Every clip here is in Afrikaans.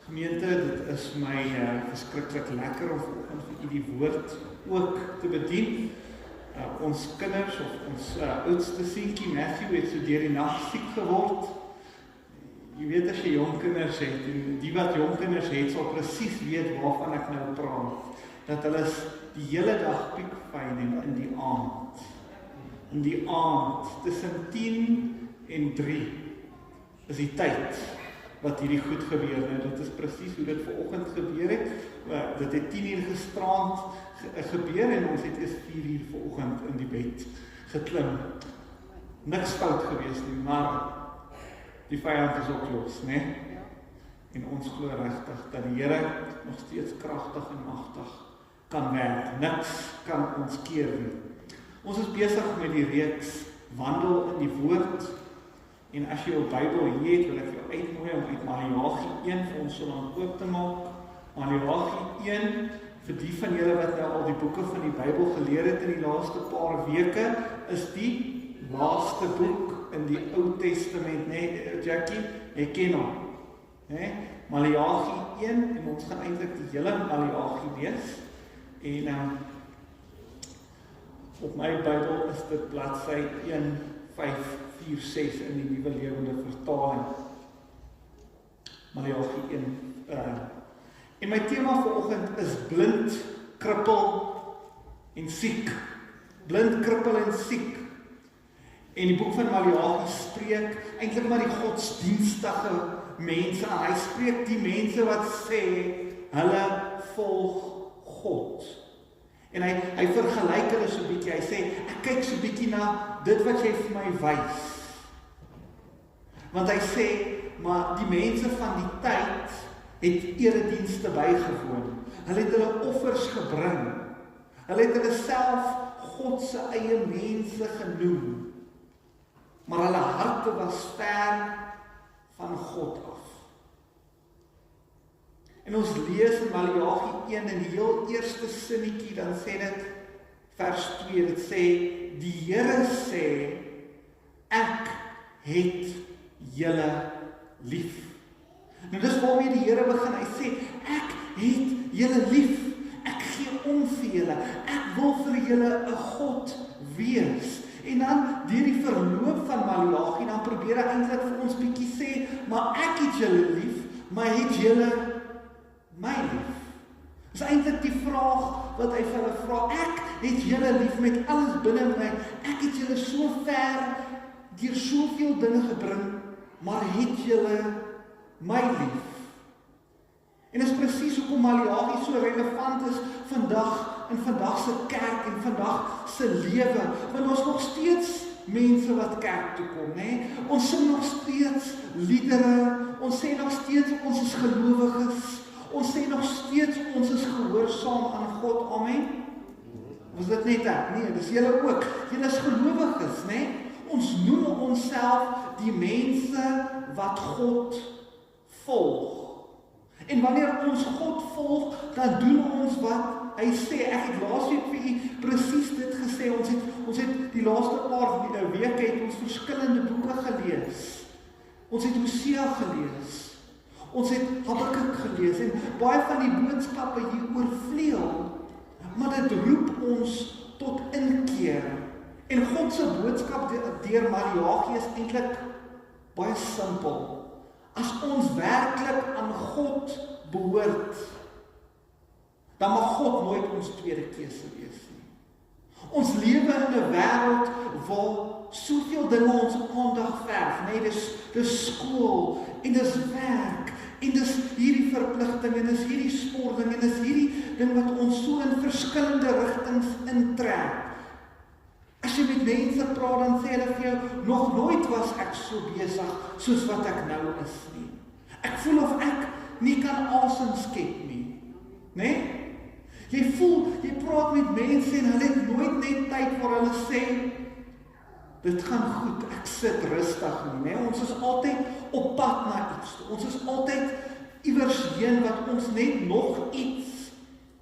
Gemeente, dit is my verskriklik lekker om vanoggend vir u die woord ook te bedien. Ons kinders, of ons oudste seentjie Matthew het so deur die nag siek geword. Jy weet as jy jong kinders het, en die wat jong kinders het, sal presies weet waarvan ek nou praat. Dat hulle die hele dag piekfyn en in die aand. In die aand, tussen 10 en 3, is die tyd wat hierdie goed gebeur. Nou, dit is presies hoe dit vanoggend gebeur het. Dit het 10 uur gisterand gebeur en ons het eers 4 uur vanoggend in die bed geklim. Niks fout gewees nie, maar die vyand is ook los, né? En ons glo regtig dat die Here nog steeds kragtig en magtig kan werk. Niks kan ons keer nie. Ons is besig met die reeks wandel in die woord. En as jy jou Bybel hier het, wil ek jou uitnooi om uit Maleagi 1 vir ons so lank oop te maak. Maleagi 1, vir die van julle wat nou al die boeke van die Bybel geleer het in die laaste paar weke, is die laaste boek in die Ou Testament, né, Jackie? Jy ken hom, né? Maleagi 1, en ons gaan eintlik die hele Maleagi lees. En op my Bybel is dit bladsy 1:546 in die Nuwe Lewende Vertaling. Maleagi 1. En my tema vanoggend is blind, krippel en siek. Blind, krippel en siek. En die boek van Maleagi spreek eintlik maar die godsdienstige mense aan. Hy spreek die mense wat sê hulle volg God. En hy vergelyk hulle so 'n bietjie. Hy sê, ek kyk so 'n bietjie na dit wat jy vir my wys. Want hy sê, maar die mense van die tyd het eredienste bygewoon. Hulle het hulle offers gebring. Hulle het hulle self God se eie mense genoem. Maar hulle harte was ver van God af. En ons lees in Maleagi 1 in die heel eerste sinnetjie, dan sê dit, vers 2, dit sê, die Here sê, ek het julle lief. Nou dis waarmee die Here begin, hy sê, ek het julle lief, ek gee om vir julle, ek wil vir julle 'n God wees. En dan, deur die verloop van Maleagi, dan probeer hy eintlik vir ons bietjie sê, maar ek het julle lief, maar het julle my lief? Dis eintlik die vraag wat hy vir hulle vra. Ek het julle lief met alles binne my. Ek het julle so ver deur soveel dinge gebring, maar het julle my lief? En dis presies hoekom Maleagi so relevant is vandag in vandag se kerk en vandag se lewe. Want ons nog steeds mense wat kerk toe kom, né? Ons sing nog steeds liedere. Ons sê nog steeds ons is gelowiges. Ons sê nog steeds ons is gehoorsaam aan God, amen? Was dit net ek? Nee, dis julle ook. Julle is gelowiges, né? Ons noem onsself die mense wat God volg. En wanneer ons God volg, dan doen ons wat hy sê. Ek het laasweek vir u presies dit gesê. Ons het die laaste paar weke het ons verskillende boeke gelees. Ons het Hosea gelees. Ons het Habakuk gelees en baie van die boodskappe hier oorvleuel, maar dit roep ons tot inkeer. En God se boodskap deur Maleagi is eintlik baie simpel. As ons werklik aan God behoort, dan mag God nooit ons tweede keuse wees nie. Ons lewe in 'n wêreld waar soveel dinge ons aandag verg, nee, dis skool en dis werk en dis hierdie verpligting en dis hierdie spording en dis hierdie ding wat ons so in verskillende rigtings intrek. As jy met mense praat, dan sê hulle vir jou, nog nooit was ek so besig soos wat ek nou is nie. Ek voel of ek nie kan asem skep nie. Né? Jy voel, jy praat met mense en hulle het nooit net tyd waar hulle sê, dit gaan goed, ek sit rustig nie. Né? Ons is altyd op pad na iets. Ons is altyd iewers heen wat ons net nog iets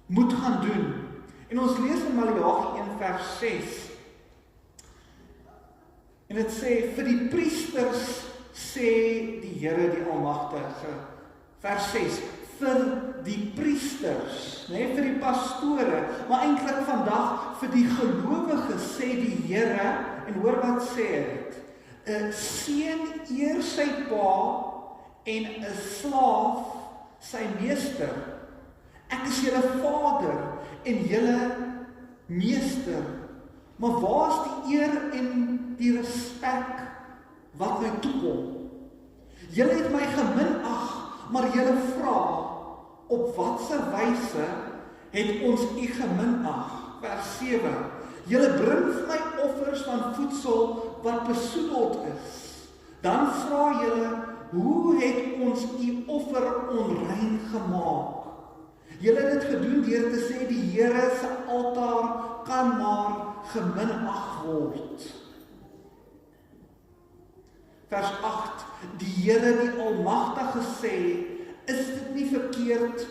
moet gaan doen. En ons lees in Maleagi 1 vers 6. En dit sê, vir die priesters sê die Here die Almagtige, Vers 6, vir die priesters, vir die pastore, maar eintlik vandag vir die gelowiges sê die Here, en hoor wat sê dit, 'n seun eer sy pa en 'n slaaf sy meester. Ek is julle vader en julle meester. Maar waar is die eer en die respek wat my toekom? Julle het my geminag, maar julle vra, op watse wyse het ons u geminag? Vers 7. Julle bring vir my offers van voedsel wat besoedeld is. Dan vra julle, hoe het ons u offer onrein gemaak? Julle het dit gedoen deur te sê die Here se altaar kan maar geminag word. Vers 8. Die Here die Almagtige sê, is dit nie verkeerd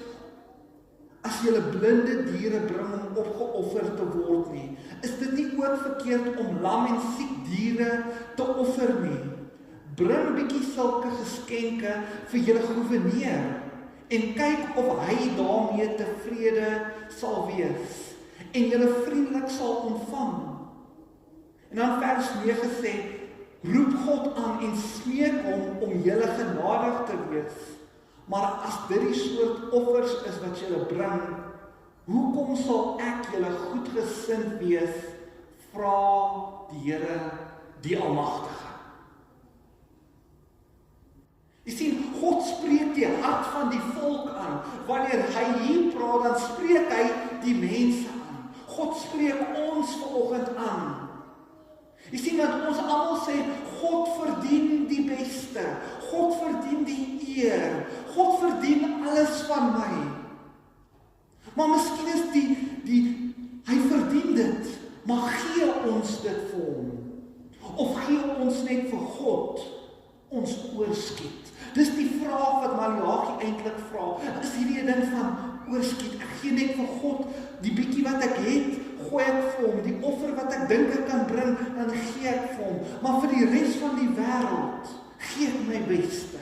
as julle blinde diere bring om opgeoffer te word nie? Is dit nie ook verkeerd om lam en siek diere te offer nie? Bring 'n bietjie sulke geskenke vir julle goewerneur en kyk of hy daarmee tevrede sal wees en julle vriendelik sal ontvang. En dan vers 9 sê, roep God aan en smeek hom om julle genadig te wees. Maar as dit die soort offers is wat julle bring, hoekom sal ek julle goedgesind wees, vra die Here die Almagtige. Jy sien, God spreek die hart van die volk aan. Wanneer hy hier praat, dan spreek hy die mense aan. God spreek ons vanoggend aan. Jy sien, dat ons almal sê, God verdien die beste. God verdien die eer. God verdien alles van my. Maar miskien is hy verdien dit, maar gee ons dit vir hom? Of gee ons net vir God ons oorskiet? Dis die vraag wat Maleagi eintlik vra. Is hierdie 'n ding van oorskiet? Ek gee net vir God die bietjie wat ek het, gooi ek vir hom. Die offer wat ek dink ek kan bring, dan gee ek vir hom. Maar vir die res van die wêreld gee ek my beste.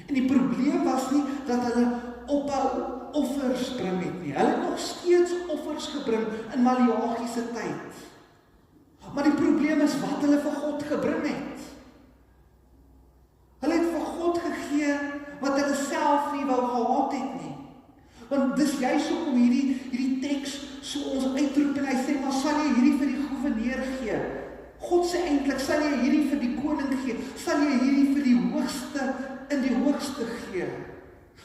En die probleem was nie dat hulle ophou offers bring het nie. Hulle het nog steeds offers gebring in Maleagi se tyd. Maar die probleem is wat hulle vir God gebring het. Hulle het vir God gegee wat hulle self nie wou gehad het nie. Want dis juist hoekom hierdie teks so ons uitroep en hy sê, maar sal jy hierdie vir die goewerneur gee? God sê eintlik, sal jy hierdie vir die koning gee? Sal jy hierdie vir die hoogste in die hoogste gee?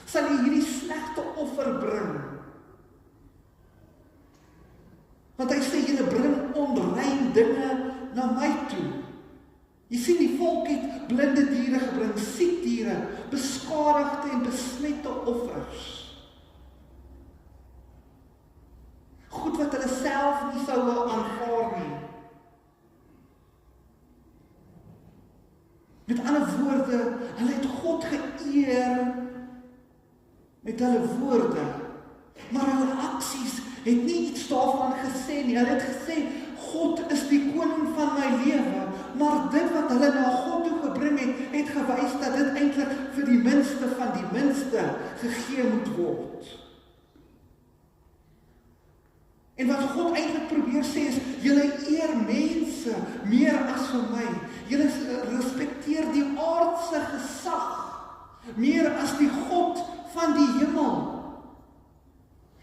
Sal jy hierdie slegte offer bring? Want hy sê, julle bring onrein dinge na my toe. Jy sien, die volk het blinde diere gebring, siek diere, beskadigde en besmette offers. Goed wat hulle self nie sou wil aanvaar nie. Met ander woorde, hulle het God geëer met hulle woorde, maar hulle aksies het nie iets daarvan gesê nie. Hulle het gesê, God is die koning van my lewe, maar dit wat hulle na God toe gebring het gewys dat dit eintlik vir die minste van die minste gegee moet word. En wat God eintlik probeer sê is, julle eer mense meer as vir my. Julle respekteer die aardse gesag meer as die God van die hemel.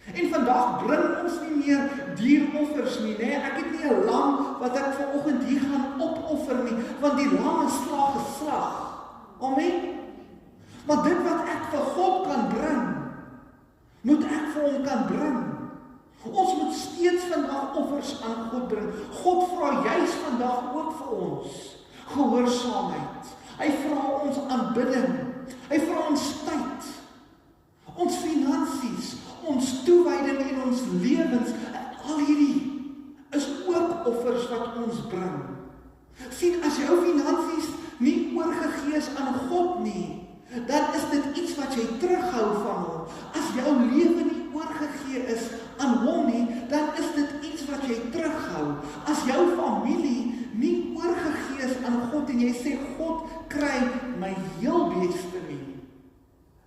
En vandag bring ons nie meer dieroffers nie, nee. Ek het nie 'n lam wat ek vanoggend hier gaan opoffer nie, want die lam is geslag. Amen. Maar dit wat ek vir God kan bring, moet ek vir hom kan bring. Ons moet steeds vandag offers aan God bring. God vra juis vandag ook vir ons gehoorsaamheid. Hy vra ons aanbidding. Hy vra ons tyd, ons finansies, ons toewyding en ons lewens. Al hierdie is ook offers wat ons bring. Sien, as jou finansies nie oorgegee is aan God nie, dan is dit iets wat jy terughou van hom. As jou lewe nie oorgegee is aan hom nie, dan is dit iets wat jy terughou. As jou familie nie oorgegee is aan God en jy sê, God kry my heel beste,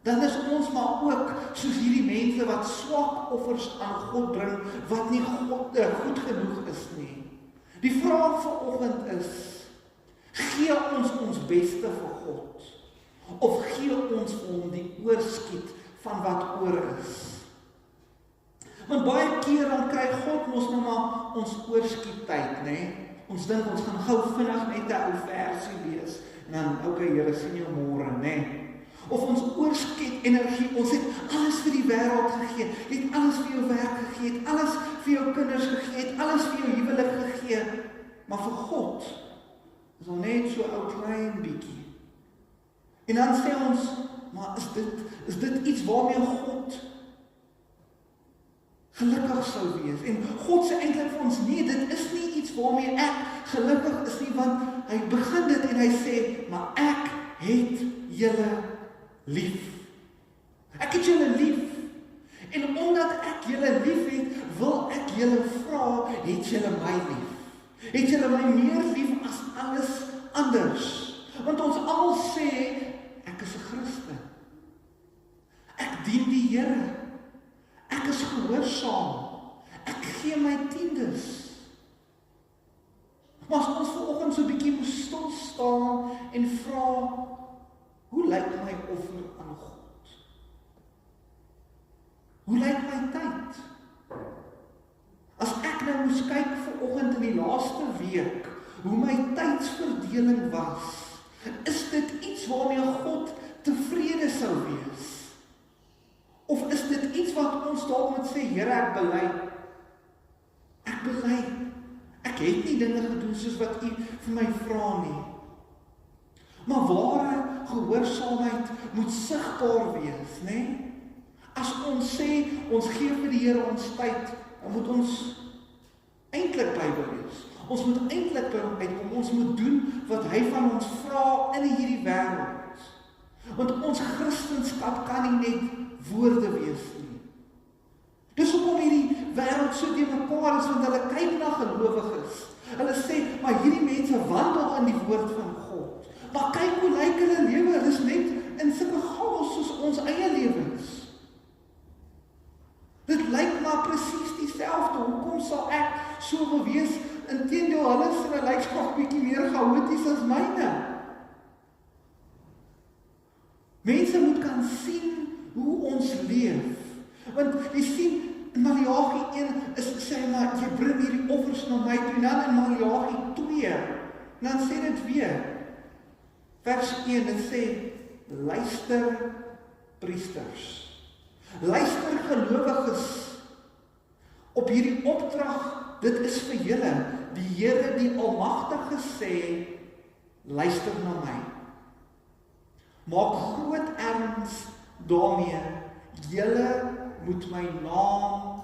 dan is ons maar ook soos hierdie mense wat swak offers aan God bring, wat nie goed genoeg is nie. Die vraag vanoggend is, gee ons beste vir God, of gee ons vir hom die oorskiet van wat oor is? Want baie keer dan kry God mos nou maar ons oorskiet tyd, né? Ons dink ons gaan gou vinnig net 'n ou versie lees, en dan, okay, Here, sien jou môre, né? Of ons oorskiet energie, ons het alles vir die wêreld gegee, het alles vir jou werk gegee, het alles vir jou kinders gegee, het alles vir jou huwelik gegee, maar vir God is al net so 'n ou klein bietjie. En dan sê ons, maar is dit iets waarmee God gelukkig sou wees? En God sê eintlik vir ons, nee, dit is nie iets waarmee ek gelukkig is nie, want hy begin dit en hy sê, maar ek het julle lief. Ek het julle lief. En omdat ek julle lief het, wil ek julle vra, het julle my lief? Het julle my meer lief as alles anders? Want ons almal sê, ek is 'n Christen. Ek dien die Here. Ek is gehoorsaam. Ek gee my tiendes. Maar as ons vanoggend so 'n bietjie moet stil staan en vra, hoe lyk my offer aan God? Hoe lyk my tyd? As ek nou moes kyk vanoggend in die laaste week, hoe my tydsverdeling was, is dit iets waarmee God tevrede sou wees? Of is dit iets wat ons dalk moet sê, Here, ek bely. Ek bely. Ek het nie dinge gedoen soos wat U vir my vra nie. Maar ware gehoorsaamheid moet sigbaar wees, né? As ons sê, ons gee vir die Here ons tyd, dan moet ons eintlik Bybel lees. Ons moet eintlik by hom uitkom. Ons moet doen wat hy van ons vra in hierdie wêreld. Want ons Christendom kan nie net woorde wees nie. Dis hoekom hierdie wêreld so te mekaar is, want hulle kyk na gelowiges. Hulle sê, maar hierdie mense wandel in die woord van God. Maar kyk hoe lyk hulle lewe, hulle is net in sulke chaos soos ons eie lewens. Dit lyk maar presies dieselfde. Hoekom sal ek so wil wees? Inteendeel, hulle sê hulle lyk nog bietjie meer chaoties as myne. Mense moet kan sien hoe ons leef. Want jy sien, in Maleagi 1 sê maar, jy bring hierdie offers na my toe, en dan in Maleagi 2, en dan sê dit weer, vers 1, dit sê, luister priesters, luister gelowiges, op hierdie opdrag, dit is vir julle, die Here die Almagtige sê, luister na my. Maak groot erns daarmee, julle moet my naam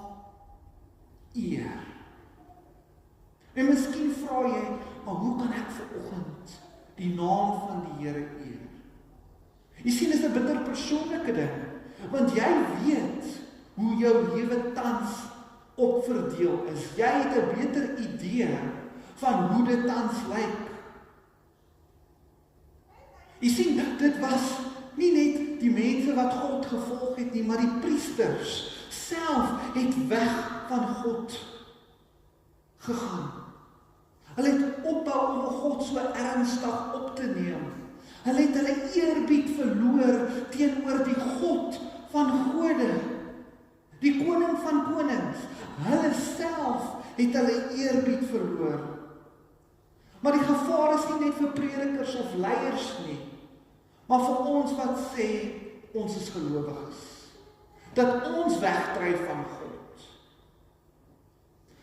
eer. En miskien vra jy, maar hoe kan ek vanoggend die naam van die Here eer? Jy sien, dit is 'n bitter persoonlike ding, want jy weet hoe jou lewe tans opverdeel is. Jy het 'n beter idee van hoe dit tans lyk. Jy sien, dit was nie net die mense wat God gevolg het nie, maar die priesters self het weg van God gegaan. Hulle het ophou om God so ernstig op te neem. Hulle het hulle eerbied verloor teenoor die God van gode, die koning van konings. Hulle self het hulle eerbied verloor. Maar die gevaar is nie net vir predikers of leiers nie, maar vir ons wat sê, ons is gelowiges. Dat ons wegdryf van God.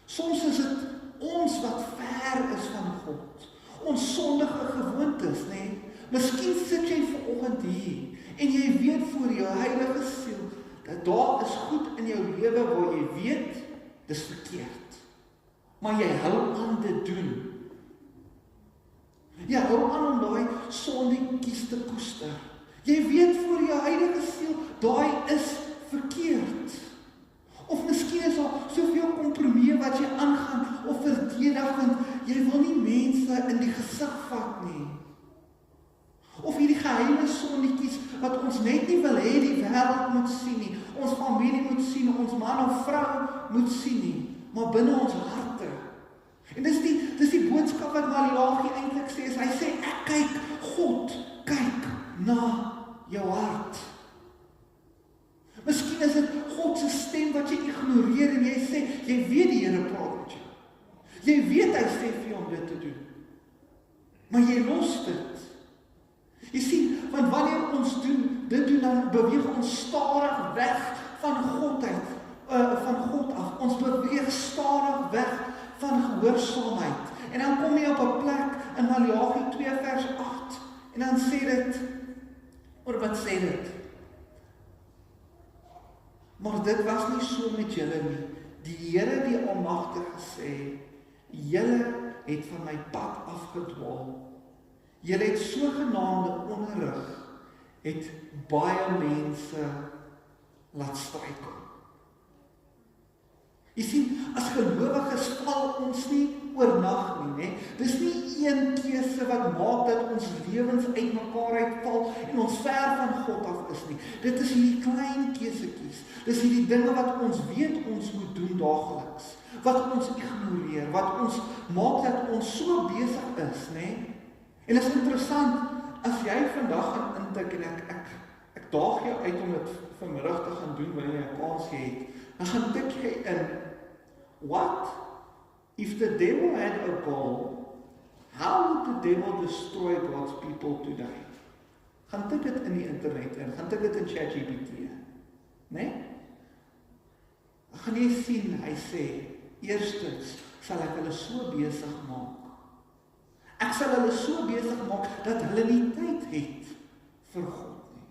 Soms is dit ons wat ver is van God. Ons sondige gewoontes, né? Miskien sit jy vanoggend hier, en jy weet voor jou heilige siel, dat daar is goed in jou lewe waar jy weet, dis verkeerd. Maar jy hou aan dit doen. Jy hou aan om daai sondetjies te koester. Jy weet voor jou heilige siel, daai is verkeerd. Of miskien is daar soveel kompromie wat jy aangaan, of verdedig, want jy wil nie mense in die gesig vat nie. Of hierdie geheime sondetjies wat ons net nie wil hê die wêreld moet sien nie, ons familie moet sien, ons man of vrou moet sien nie, maar binne ons harte. En dis die boodskap wat Maleagi eintlik sê, hy sê, ek kyk, God kyk na jou hart. Miskien is dit God se stem wat jy ignoreer en jy sê, jy weet die Here praat met jou. Jy weet hy sê vir jou om dit te doen. Maar jy los dit. Jy sien, want wanneer ons dit doen, dan beweeg ons stadig weg van God af. Ons beweeg stadig weg van gehoorsaamheid. En dan kom jy op 'n plek in Maleagi 2 vers 8 en dan sê dit, wat sê dit? Maar dit was nie so met julle nie. Die Here die Almagtige sê, julle het van my pad afgedwaal. Julle het sogenaamde onderrig, het baie mense laat struikel. Jy sien, as gelowiges val ons nie oornag nie, né? Dis nie een keuse wat maak dat ons lewens uitmekaar uitval en ons ver van God af is nie. Dit is hierdie klein keusetjies. Dis hierdie dinge wat ons weet ons moet doen daagliks, wat ons ignoreer, wat ons maak dat ons so besig is, né? En is interessant, as jy vandag gaan intik en ek daag jou uit om dit vanmiddag te gaan doen wanneer jy 'n kans het, dan gaan tik jy in, what if the devil had a goal? How would the devil destroy God's people today? Gaan tik dit in die internet in, gaan tik dit in ChatGPT, né? Dan gaan jy sien, hy sê, eerstens sal ek hulle so besig maak. Ek sal hulle so besig maak dat hulle nie tyd het vir God nie.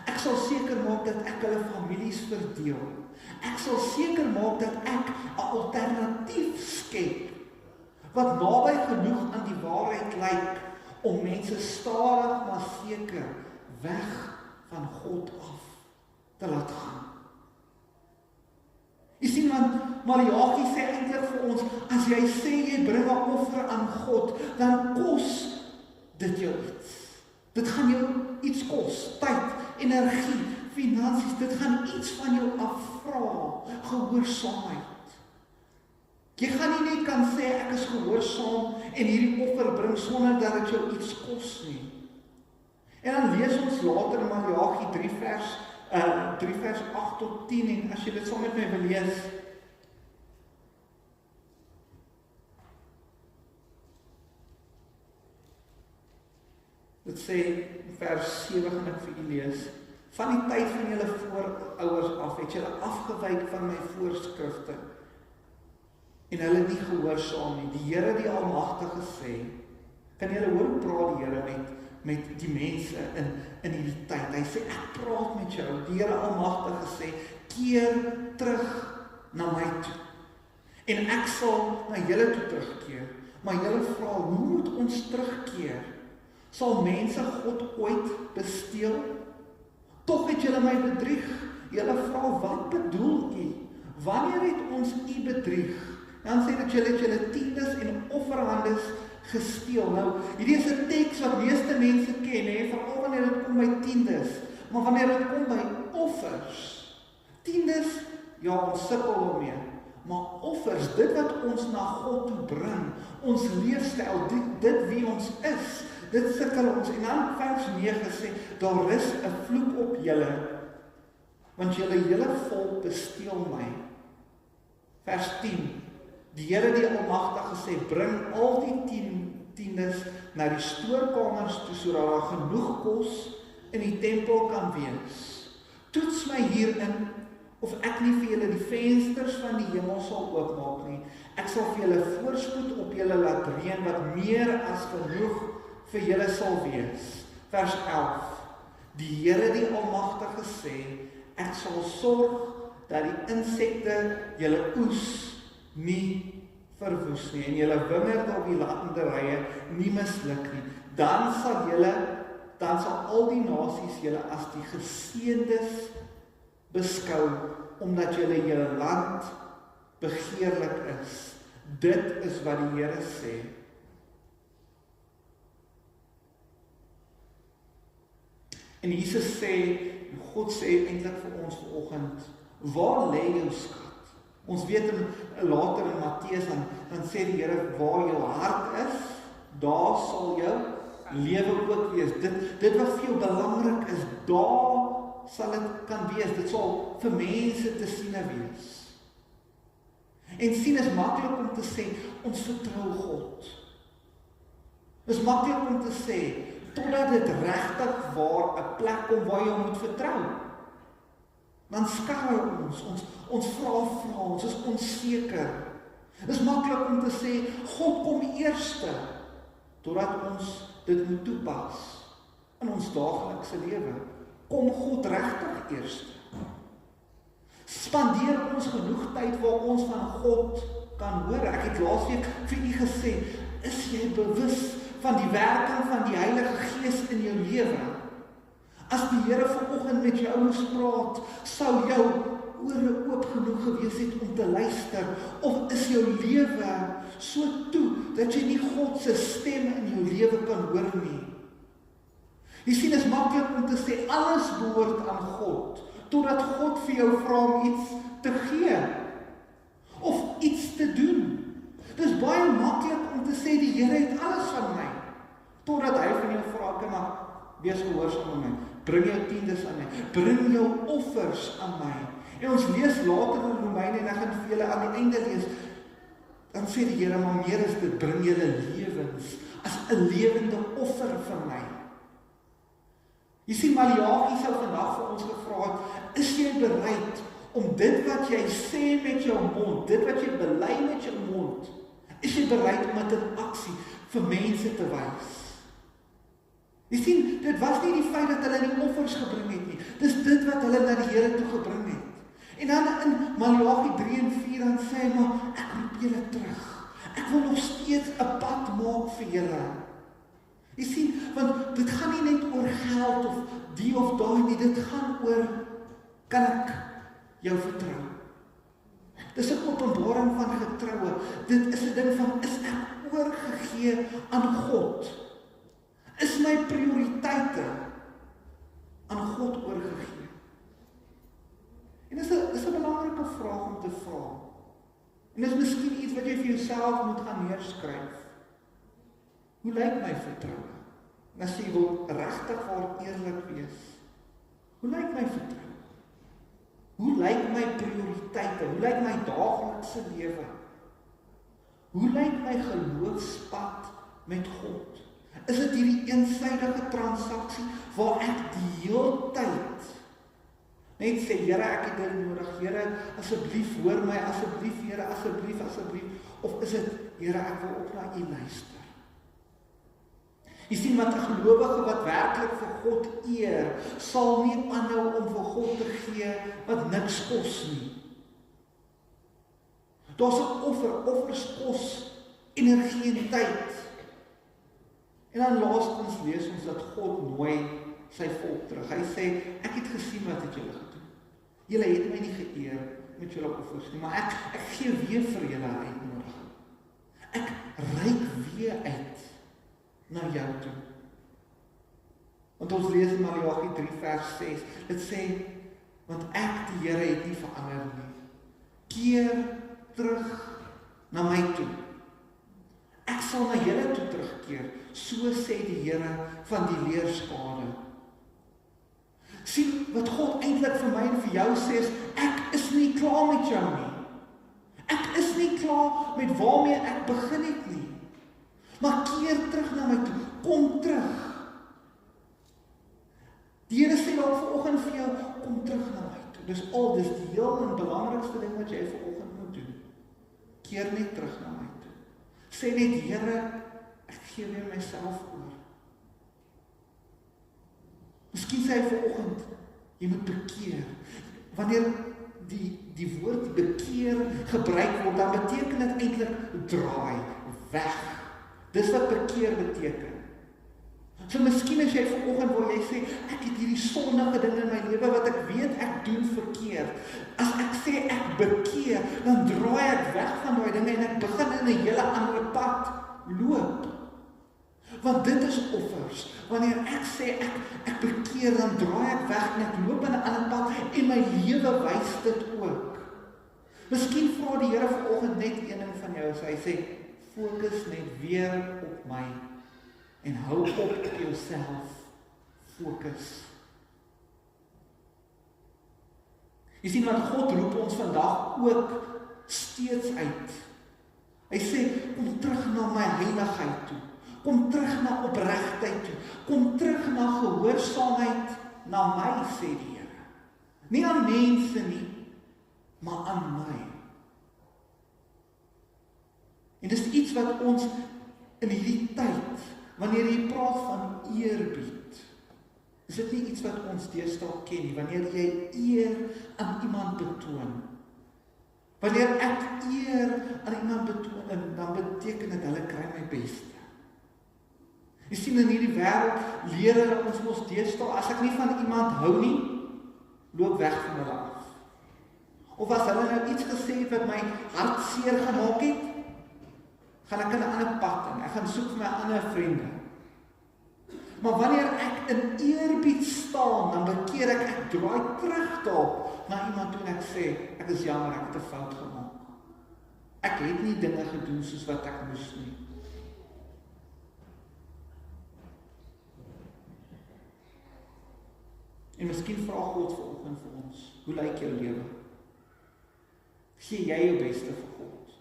Ek sal seker maak dat ek hulle families verdeel. Ek sal seker maak dat ek 'n alternatief skep wat naby genoeg aan die waarheid lyk om mense stadig maar seker weg van God af te laat gaan. Jy sien, want Maleagi sê eintlik vir ons, as jy sê jy bring 'n offer aan God, dan kos dit jou iets. Dit gaan jou iets kos, tyd, energie, finansies, dit gaan iets van jou afvra, gehoorsaamheid. Jy gaan nie net kan sê ek is gehoorsaam en hierdie offer bring sonder dat dit jou iets kos nie. En dan lees ons later in Maleagi 3 vers 8 tot 10 en as jy dit saam met my wil lees. Dit sê in vers 7 gaan ek vir u lees. Van die tyd van julle voorouers af het julle afgewyk van my voorskrifte en hulle nie gehoorsaam nie. Die Here die Almagtige sê, kan julle hoor hoe praat die Here met die mense in hierdie tyd. Hy sê, ek praat met jou. Die Here Almagtige sê, keer terug na my toe. En ek sal na julle toe terugkeer. Maar julle vra, hoe moet ons terugkeer? Sal mense God ooit besteel? Tog het julle my bedrieg. Julle vra, wat bedoel u? Wanneer het ons u bedrieg? Dan sê dat julle tiendes en offerhandes gesteel. Nou, hierdie is 'n teks wat meeste mense ken, hè, veral wanneer dit kom by tiendes. Maar wanneer dit kom by offers, tiendes, ja, ons sukkel daarmee. Maar offers, dit wat ons na God toe bring, ons leefstyl, dit wie ons is, dit sukkel ons. En dan vers 9 sê, daar is 'n vloek op julle, want julle hele volk besteel my. Vers 10, die Here die Almagtige sê, bring al die tiendes na die stoorkamers toe, sodat daar genoeg kos in die tempel kan wees. Toets my hierin, of ek nie vir julle die vensters van die hemel sal oopmaak nie. Ek sal vir julle voorspoed op julle laat reën, wat meer as genoeg vir julle sal wees. Vers 11, die Here die Almagtige sê, ek sal sorg dat die insekte julle oes nie verwoes nie, en julle wingerd op die landerye nie misluk nie. Dan sal al die nasies julle as die geseëndes beskou, omdat julle land begeerlik is. Dit is wat die Here sê. En Jesus sê, God sê eintlik vir ons vanoggend, waar lê jou skat? Ons weet later in Matteus, dan sê die Here, waar jou hart is, daar sal jou lewe ook wees. Dit wat vir jou belangrik is, daar sal dit kan wees. Dit sal vir mense te siene wees. En sien, is maklik om te sê, ons vertrou God. Is maklik om te sê, totdat dit regtig waar 'n plek kom waar jy moet vertrou. Dan skarrel ons vra, ons is onseker. Is maklik om te sê, God kom eerste, totdat ons dit moet toepas in ons daaglikse lewe. Kom God regtig eerste? Spandeer ons genoeg tyd waar ons van God kan hoor? Ek het laasweek vir u gesê, is jy bewus van die werking van die Heilige Gees in jou lewe? As die Here vanoggend met jou moes praat, sou jou ore oop genoeg gewees het om te luister, of is jou lewe so toe, dat jy nie God se stem in jou lewe kan hoor nie? Jy sien, is maklik om te sê, alles behoort aan God, totdat God vir jou vra om iets te gee, of iets te doen. Dis baie maklik om te sê, die Here het alles van my, totdat hy van jou vra, maar wees gehoorsaam aan my, bring jou tiendes aan my, bring jou offers aan my. En ons lees later in Romeine, en ek gaan vir julle aan die einde lees, dan sê die Here, maar meer is dit, bring julle lewens, as 'n lewende offer vir my. Jy sien, Maleagi sou vandag vir ons gevra het, is jy bereid om dit wat jy sê met jou mond, dit wat jy bely met jou mond, is jy bereid om dit in aksie vir mense te wys? Jy sien, dit was nie die feit dat hulle die offers gebring het nie, dis dit wat hulle na die Here toe gebring het. En dan in Maleagi 3 en 4 dan sê hy, maar ek roep julle terug. Ek wil nog steeds 'n pad maak vir julle. Jy sien, want dit gaan nie net oor geld of die of daai nie, dit gaan oor, kan ek jou vertrou? Dis 'n openbaring van getroue. Dit is 'n ding van, is ek oorgegee aan God? Is my prioriteite aan God oorgegee? En dis 'n belangrike vraag om te vra. En dis miskien iets wat jy vir jouself moet gaan neerskryf. Hoe lyk my vertroue? En as jy wil regtig waar eerlik wees, hoe lyk my vertroue? Hoe lyk my prioriteite? Hoe lyk my daaglikse lewe? Hoe lyk my geloofspad met God? Is dit hierdie eensydige transaksie waar ek die hele tyd net sê, Here, ek het dit nodig, Here, asseblief hoor my, asseblief, Here, asseblief, of is dit, Here, ek wil ook na U luister? Jy sien, want 'n gelowige wat werklik vir God eer, sal nie aanhou om vir God te gee wat niks kos nie. Daar's 'n offers kos energie en tyd. En dan laastens lees ons dat God nooi sy volk terug. Hy sê, ek het gesien wat het julle gedoen. Julle het my nie geëer met julle offers nie, maar ek gee weer vir julle 'n uitnodiging. Ek reik weer uit na jou toe. Want ons lees in Maleagi 3 vers 6, dit sê, want ek die Here het nie verander nie. Keer terug na my toe. Ek sal na julle toe terugkeer, so sê die Here van die leerskade. Sien, wat God eintlik vir my en vir jou sê is, ek is nie klaar met jou nie. Ek is nie klaar met waarmee ek begin het nie. Maar keer terug na my toe, kom terug. Die Here sê dalk vanoggend vir jou, kom terug na my toe. Dis die heel en belangrikste ding wat jy vanoggend moet doen. Keer net terug na my toe. Sê net, Here, ek gee weer myself oor. Miskien sê hy vanoggend, jy moet bekeer. Wanneer die woord bekeer gebruik word, dan beteken dit eintlik draai, weg. Dis wat bekeer beteken. So miskien as jy vanoggend waar jy sê, ek het hierdie sondige dinge in my lewe wat ek weet ek doen verkeerd. As ek sê ek bekeer, dan draai ek weg van daai dinge en ek begin in 'n hele ander pad loop. Want dit is offers. Wanneer ek sê ek bekeer, dan draai ek weg en ek loop in 'n ander pad en my lewe wys dit ook. Miskien vra die Here vanoggend net een ding van jou, hy sê, fokus net weer op my en hou op jouself fokus. Jy sien, want God roep ons vandag ook steeds uit. Hy sê, kom terug na my heiligheid toe. Kom terug na opregtheid toe. Kom terug na gehoorsaamheid na my, sê die Here. Nie aan mense nie, maar aan my. En dis iets wat ons in hierdie tyd, wanneer jy praat van eerbied, is dit nie iets wat ons deesdae ken nie, wanneer jy eer aan iemand betoon. Wanneer ek eer aan iemand betoon, dan beteken dit hulle kry my beste. Jy sien, in hierdie wêreld leer hulle ons mos deesdae, as ek nie van iemand hou nie, loop weg van hulle af. Of as hulle nou iets gesê het wat my hart seer gemaak het, gaan ek in 'n ander pad in, ek gaan soek vir my ander vriende. Maar wanneer ek in eerbied staan, dan bekeer ek draai terug daarop na iemand toe en ek sê, ek is jammer, ek het 'n fout gemaak. Ek het nie dinge gedoen soos wat ek moes nie. En miskien vra God vanoggend vir ons, hoe lyk jou lewe? Gee jy jou beste vir God?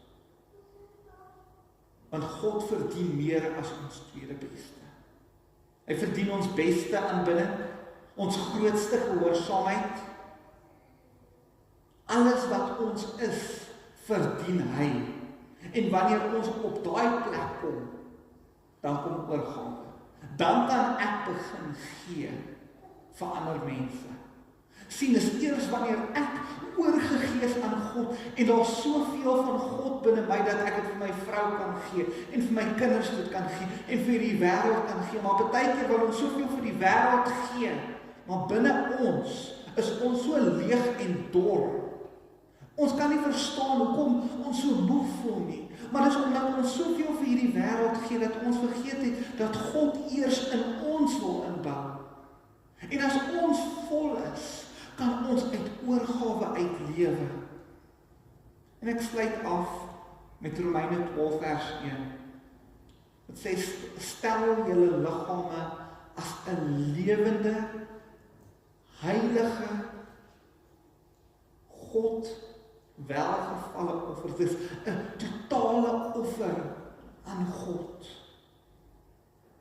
Want God verdien meer as ons tweede beste. Hy verdien ons beste aanbidding, ons grootste gehoorsaamheid. Alles wat ons is, verdien hy. En wanneer ons op daai plek kom, dan kom oorgawe. Dan kan ek begin gee vir ander mense. Sien, dis eers wanneer ek oorgegee is aan God en daar soveel van God binne my dat ek dit vir my vrou kan gee en vir my kinders dit kan gee en vir die wêreld kan gee. Maar baie keer wil ons soveel vir die wêreld gee, maar binne ons is ons so leeg en dor. Ons kan nie verstaan hoekom ons so moeg voel nie. Maar dis omdat ons soveel vir hierdie wêreld gee dat ons vergeet het dat God eers in ons wil inbou. En as ons vol is, kan ons uit oorgawe uitlewe. En ek sluit af met Romeine 12 vers 1. Dit sê, stel julle liggame as 'n lewende, heilige, God welgevalle offer. Dit is 'n totale offer aan God.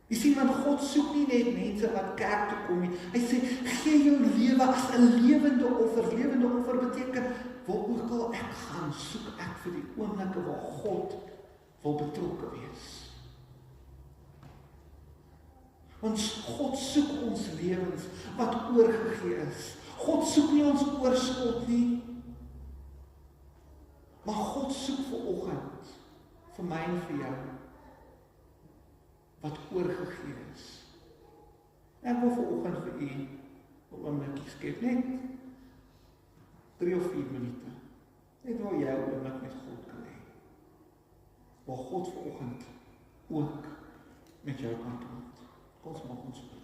Jy sien, want God soek nie net mense wat kerk toe kom nie. Hy sê, gee jou lewe as 'n lewende offer. Lewende offer beteken, waar ook al ek gaan, soek ek vir die oomblikke waar God wil betrokke wees. Want God soek ons lewens wat oorgegee is. God soek nie ons oorskot nie, maar God soek vanoggend vir my en vir jou wat oorgegee is. Ek wil vanoggend vir u 'n oombliekie skep, net 3 of 4 minute. Net waar jy 'n oomblik met God kan hê. Waar God vanoggend ook met jou kan praat. Kom ons maak ons oop.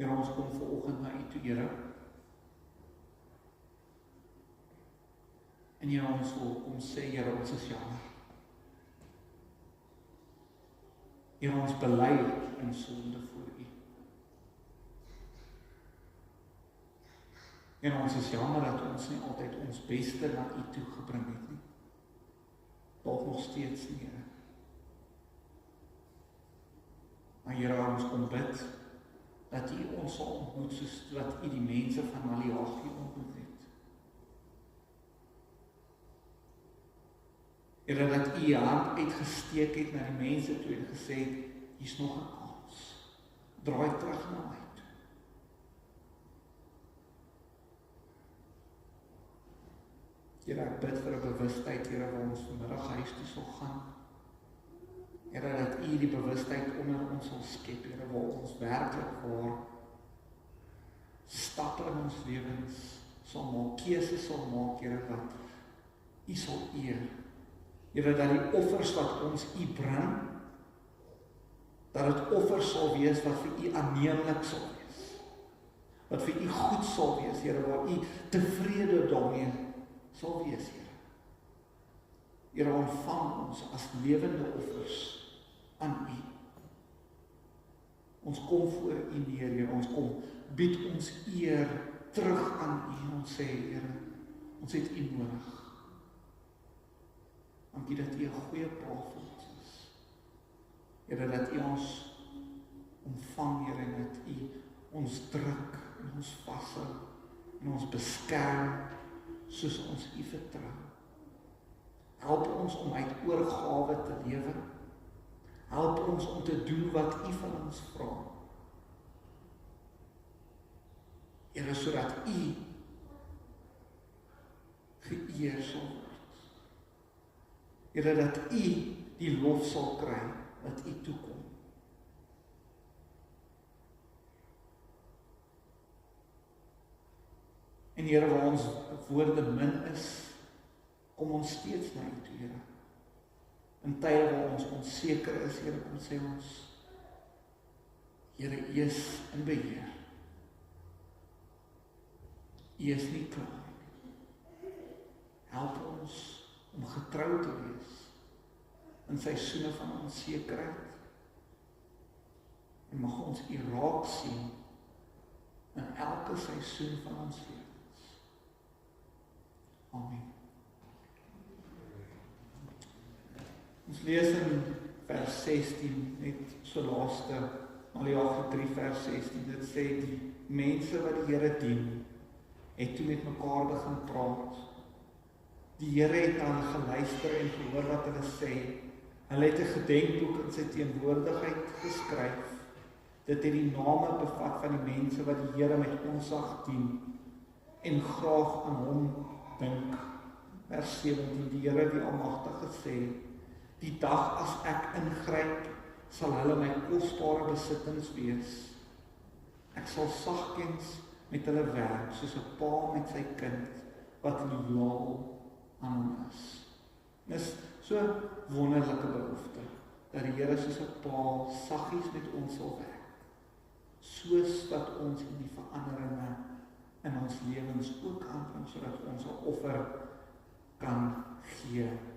Here, ons kom vanoggend na U toe, Here. En Here, ons wil kom sê, Here, ons is jammer. Here, ons bely in sonde voor U. En ons is jammer dat ons nie altyd ons beste na U toe gebring het nie. Dalk nog steeds nie, Here. Maar Here, ons kom bid dat U ons sal ontmoet soos wat U die mense van Maleagi ontmoet het. Here, dat U U hand uitgesteek het na die mense toe en gesê het, hier's nog 'n kans. Draai terug na my toe. Here, ek bid vir 'n bewustheid, Here, waar ons vanmiddag huis toe sal gaan. Here, dat U die bewustheid onder ons sal skep, Here, waar ons werklik waar stappe in ons lewens sal maak, keuses sal maak, Here, wat U sal eer. Here, dat die offers wat ons U bring, dat dit offers sal wees wat vir U aanneemlik sal wees. Wat vir U goed sal wees, Here, waar U tevrede daarmee sal wees, Here. Here, ontvang ons as lewende offers aan U. Ons kom voor U neer, Here, ons kom bied ons eer terug aan U en ons sê, Here, ons het U nodig. Dankie dat U 'n goeie pa vir ons is. Here, dat U ons ontvang, Here, en dat U ons druk en ons vashou en ons beskerm soos ons U vertrou. Help ons om uit oorgawe te lewe. Help ons om te doen wat U van ons vra. Here, sodat U geëer sal word. Here, dat U die lof sal kry wat U toekom. En Here, waar ons woorde min is, kom ons steeds na U toe, Here. In tye waar ons onseker is, Here, kom sê ons, Here, U is in beheer. U is nie klaar nie. Help ons om getrou te wees in seisoene van onsekerheid. En mag ons U raak sien in elke seisoen van ons lewens. Amen. Ons lees in vers 16, net so laaste, Maleagi 3 vers 16, dit sê die mense wat die Here dien, het toe met mekaar begin praat. Die Here het na hulle geluister en gehoor wat hulle sê. Hulle het 'n gedenkboek in sy teenwoordigheid geskryf. Dit het die name bevat van die mense wat die Here met onsag dien en graag aan hom dink. Vers 17, die Here die Almagtige sê, die dag as ek ingryp, sal hulle my kosbare besittings wees. Ek sal sagkens met hulle werk, soos 'n pa met sy kind, wat loyaal aan hom is. Dis so 'n wonderlike belofte, dat die Here soos 'n pa saggies met ons sal werk, soos wat ons in die veranderinge in ons lewens ook aanbring, sodat ons 'n offer kan gee